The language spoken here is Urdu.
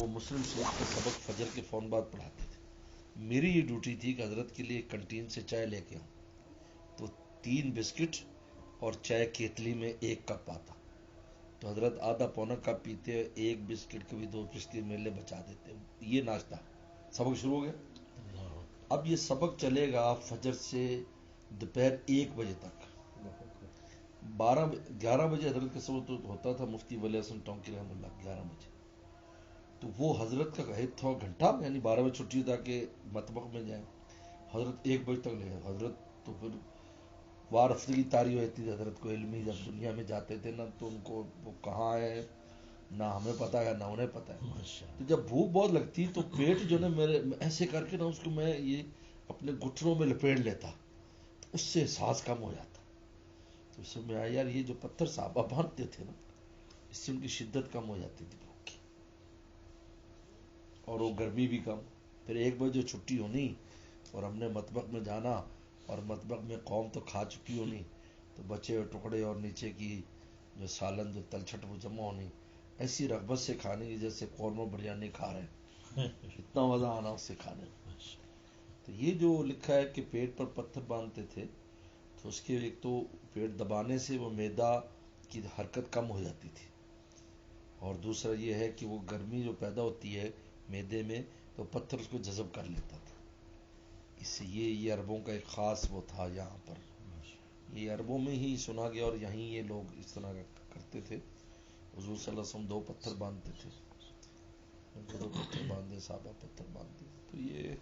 وہ مسلم شریف کا سبق فجر کے فون بعد پڑھاتے تھے. میری یہ ڈیوٹی تھی کہ حضرت کے لیے کنٹین سے چائے لے کے آؤں. تو 3 بسکٹ اور چائے کیتلی میں 1 کپ آتا. تو حضرت آدھا پونا کپ پیتے, 1 بسکٹ کبھی 2 بسکٹ میلے بچا دیتے. یہ ناشتہ, سبق شروع ہو گیا. اب یہ سبق چلے گا فجر سے دوپہر 1 بجے تک. 11 بجے حضرت کا سبق ہوتا تھا. مفتی ولی حسن ٹونکی رحمۃ اللہ 11 بجے. تو وہ حضرت کا تھوڑا گھنٹہ, یعنی 12 بجے چھٹی ہوتا کہ مطبخ میں جائیں. حضرت 1 بجے تک لے. حضرت تو پھر وار ہفتگی تاری ہوتی تھی حضرت کو علمی. جب دنیا میں جاتے تھے نا تو ان کو وہ کہاں ہے نہ ہمیں پتا ہے نہ انہیں پتا ہے. تو جب بھوک بہت لگتی تو پیٹ جو نا میرے ایسے کر کے نا اس کو میں یہ اپنے گھٹنوں میں لپیٹ لیتا, تو اس سے احساس کم ہو جاتا. تو اس میں آیا یار یہ جو پتھر صحابہ باندھتے تھے نا, اس سے ان کی شدت کم ہو جاتی تھی بھوک کی, اور وہ گرمی بھی کم. پھر 1 بجے چھٹی ہونی اور ہم نے مطبخ میں جانا, اور مطبخ میں قوم تو کھا چکی ہونی, تو بچے اور ٹکڑے اور نیچے کی جو سالن جو تلچھٹ وہ جمع ہونی, ایسی رغبت سے کھانی جیسے قورمہ بریانی کھا رہے ہیں. اتنا مزہ آنا اس سے کھانے میں. تو یہ جو لکھا ہے کہ پیٹ پر پتھر باندھتے تھے, تو اس کے ایک تو پیٹ دبانے سے وہ معدہ کی حرکت کم ہو جاتی تھی, اور دوسرا یہ ہے کہ وہ گرمی جو پیدا ہوتی ہے معدے میں تو پتھر اس کو جذب کر لیتا تھا. اس سے یہ عربوں کا ایک خاص وہ تھا. یہاں پر یہ عربوں میں ہی سنا گیا, اور یہیں یہ لوگ اس طرح کرتے تھے. حضور صلی اللہ علیہ وسلم 2 پتھر باندھتے تھے, 2 پتھر باندھے, صحابہ پتھر باندھتے. تو یہ